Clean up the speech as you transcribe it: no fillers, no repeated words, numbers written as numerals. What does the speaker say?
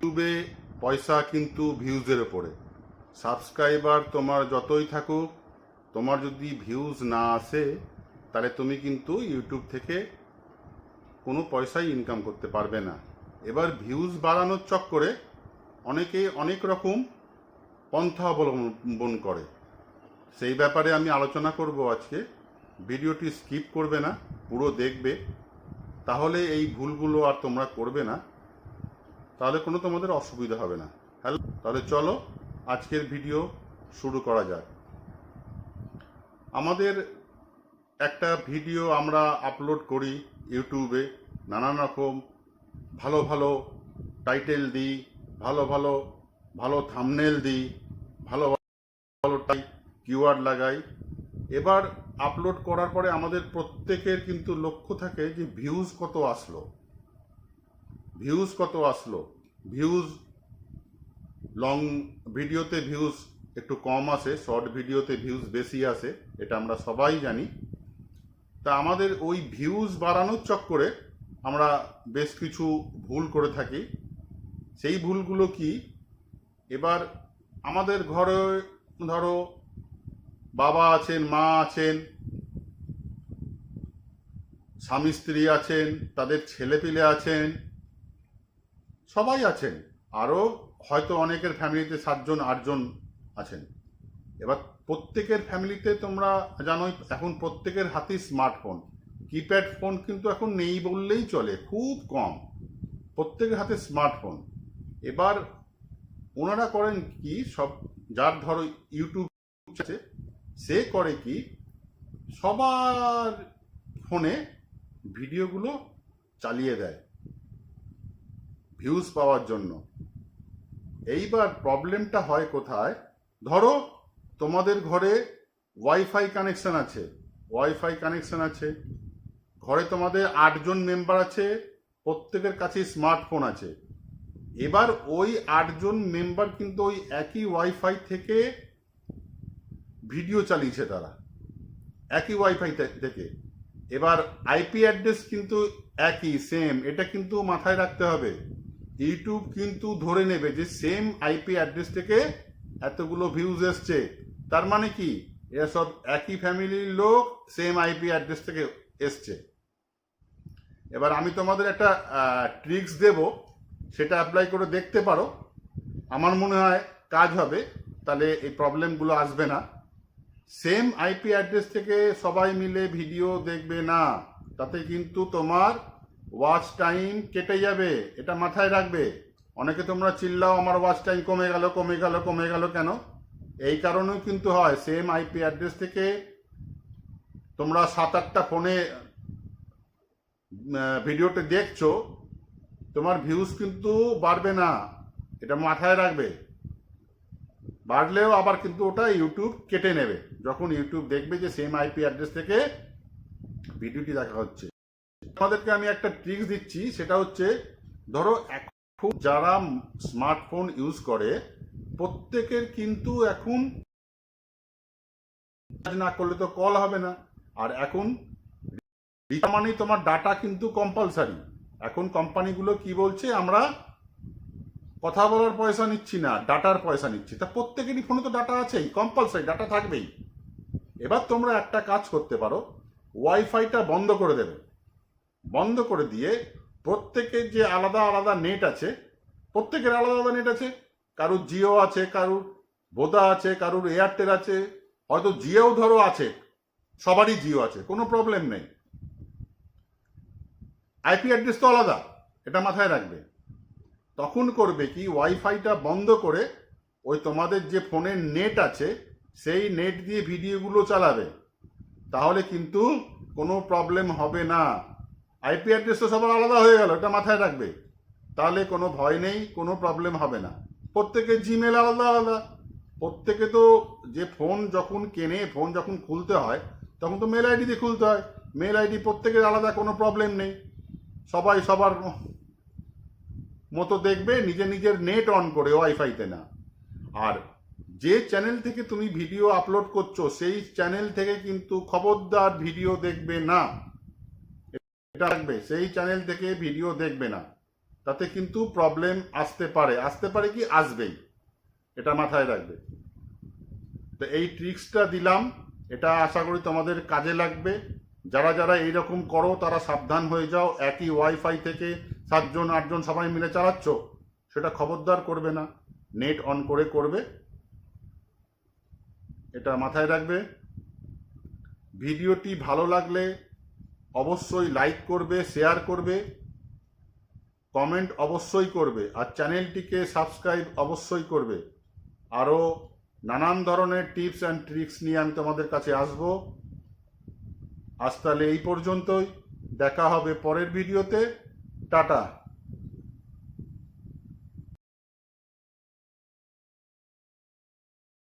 ইউটিউবে পয়সা কিন্তু ভিউজের ওপরে। সাবস্ক্রাইবার তোমার যতই থাকুক, তোমার যদি ভিউজ না আসে তাহলে তুমি কিন্তু ইউটিউব থেকে কোনো পয়সাই ইনকাম করতে পারবে না। এবার ভিউজ বাড়ানোর চক্করে অনেকে অনেক রকম পন্থা অবলম্বন করে, সেই ব্যাপারে আমি আলোচনা করব আজকে। ভিডিওটি স্কিপ করবে না, পুরো দেখবে, তাহলে এই ভুলগুলো আর তোমরা করবে না, তাহলে কোনো তোমাদের অসুবিধা হবে না। হ্যালো, তাহলে চলো আজকের ভিডিও শুরু করা যাক। আমাদের একটা ভিডিও আমরা আপলোড করি ইউটিউবে, নানান রকম ভালো ভালো টাইটেল দিই, ভালো ভালো ভালো থাম্বনেল দিই, ভালো ভালো কিওয়ার্ড লাগাই। এবার আপলোড করার পরে আমাদের প্রত্যেকের কিন্তু লক্ষ্য থাকে যে ভিউজ কত আসলো, ভিউজ কত আসলো। ভিউজ লং ভিডিওতে ভিউজ একটু কম আসে, শর্ট ভিডিওতে ভিউজ বেশি আসে, এটা আমরা সবাই জানি। তা আমাদের ওই ভিউজ বাড়ানোর চক্করে আমরা বেশ কিছু ভুল করে থাকি। সেই ভুলগুলো কি? এবার আমাদের ঘরে ধরো বাবা আছেন, মা আছেন, স্বামী স্ত্রী আছেন, তাদের ছেলেপিলে আছেন, সবাই আছেন, আরও হয়তো অনেকের ফ্যামিলিতে 7 জন 8 জন আছেন। এবার প্রত্যেকের ফ্যামিলিতে তোমরা জানোই এখন প্রত্যেকের হাতেই স্মার্টফোন। কিপ্যাড ফোন কিন্তু এখন নেই বললেই চলে, খুব কম, প্রত্যেকের হাতে স্মার্টফোন। এবার ওনারা করেন কি, সব যার ধরো ইউটিউব আছে সে করে কি, সবার ফোনে ভিডিওগুলো চালিয়ে দেয় ভিউজ পাওয়ার জন্য। এইবার প্রবলেমটা হয় কোথায়? ধরো তোমাদের ঘরে ওয়াইফাই কানেকশন আছে, ঘরে তোমাদের 8 জন মেম্বার আছে, প্রত্যেকের কাছে স্মার্টফোন আছে। এবার ওই 8 জন মেম্বার কিন্তু ওই একই ওয়াইফাই থেকে ভিডিও চালিয়েছে, তারা একই ওয়াইফাই থেকে। এবার আইপি অ্যাড্রেস কিন্তু একই, সেম, এটা কিন্তু মাথায় রাখতে হবে। ইউটিউব কিন্তু ধরে নেবে যে সেম আইপি অ্যাড্রেস থেকে এতগুলো ভিউজ এসছে, তার মানে কি এরা সব একই ফ্যামিলির লোক, সেম আইপি অ্যাড্রেস থেকে এসছে। এবার আমি তোমাদের একটা ট্রিক্স দেব, সেটা অ্যাপ্লাই করে দেখতে পারো, আমার মনে হয় কাজ হবে, তাহলে এই প্রবলেমগুলো আসবে না। সেম আইপি অ্যাড্রেস থেকে সবাই মিলে ভিডিও দেখবে না, তাতে কিন্তু তোমার ওয়াচ টাইম কেটে যাবে, এটা মাথায় রাখবে। অনেকে তোমরা চিল্লাও আমার ওয়াচ টাইম কমে গেল কেন? এই কারণেও কিন্তু হয়, সেম আইপি অ্যাড্রেস থেকে তোমরা 7-8টা ফোনে ভিডিওটা দেখছো, তোমার ভিউজ কিন্তু বাড়বে না, এটা মাথায় রাখবে। বাড়লেও আবার কিন্তু ওটা ইউটিউব কেটে নেবে যখন ইউটিউব দেখবে যে সেম আইপি অ্যাড্রেস থেকে ভিডিওটি দেখা হচ্ছে। আমাদেরকে আমি একটা ট্রিক্স দিচ্ছি, সেটা হচ্ছে ধরো এখন যারা স্মার্টফোন ইউজ করে প্রত্যেকের কিন্তু এখন না করলে তো কল হবে না, আর এখন মানে তোমার ডাটা কিন্তু কম্পালসারি। এখন কোম্পানিগুলো কি বলছে, আমরা কথা বলার পয়সা নিচ্ছি না, ডাটার পয়সা নিচ্ছি। তা প্রত্যেকেরই ফোনে তো ডাটা আছেই, কম্পালসারি ডাটা থাকবেই। এবার তোমরা একটা কাজ করতে পারো, ওয়াইফাইটা বন্ধ করে দেবে, বন্ধ করে দিয়ে প্রত্যেকের যে আলাদা আলাদা নেট আছে, প্রত্যেকের আলাদা আলাদা নেট আছে, কারুর জিও আছে, কারুর ভোদা আছে, কারুর এয়ারটেল আছে, হয়তো জিও ধরো আছে, সবারই জিও আছে, কোনো প্রবলেম নেই। আইপি অ্যাড্রেস তো আলাদা, এটা মাথায় রাখবে। তখন করবে কি, ওয়াইফাইটা বন্ধ করে ওই তোমাদের যে ফোনের নেট আছে সেই নেট দিয়ে ভিডিওগুলো চালাবে, তাহলে কিন্তু কোনো প্রবলেম হবে না। আইপি অ্যাড্রেস তো সবার আলাদা হয়ে গেল, এটা মাথায় রাখবে, তাহলে কোনো ভয় নেই, কোনো প্রবলেম হবে না। প্রত্যেকের জিমেল আলাদা আলাদা, প্রত্যেকে তো যে ফোন যখন কেনে, ফোন যখন খুলতে হয় তখন তো মেল আইডি দিয়ে খুলতে হয়, মেল আইডি প্রত্যেকের আলাদা, কোনো প্রবলেম নেই। সবাই সবার মতো দেখবে, নিজের নিজের নেট অন করে, ওয়াইফাইতে না। আর যে চ্যানেল থেকে তুমি ভিডিও আপলোড করছো সেই চ্যানেল থেকে কিন্তু খবরদার ভিডিও দেখবে না, এটা রাখবে, সেই চ্যানেল থেকে ভিডিও দেখবে না, তাতে কিন্তু প্রবলেম আসতে পারে কি আসবেই, এটা মাথায় রাখবে। তো এই ট্রিক্সটা দিলাম, এটা আশা করি তোমাদের কাজে লাগবে। যারা যারা এইরকম করো তারা সাবধান হয়ে যাও। একই ওয়াইফাই থেকে 7জন 8জন সবাই মিলে চালাচ্ছ, সেটা খবরদার করবে না, নেট অন করে করবে, এটা মাথায় রাখবে। ভিডিওটি ভালো লাগলে অবশ্যই লাইক করবে, শেয়ার করবে, কমেন্ট অবশ্যই করবে, আর চ্যানেলটিকে সাবস্ক্রাইব অবশ্যই করবে। আরও নানান ধরনের টিপস অ্যান্ড ট্রিক্স নিয়ে আমি তোমাদের কাছে আসব। আজ তাহলে এই পর্যন্তই, দেখা হবে পরের ভিডিওতে। টাটা।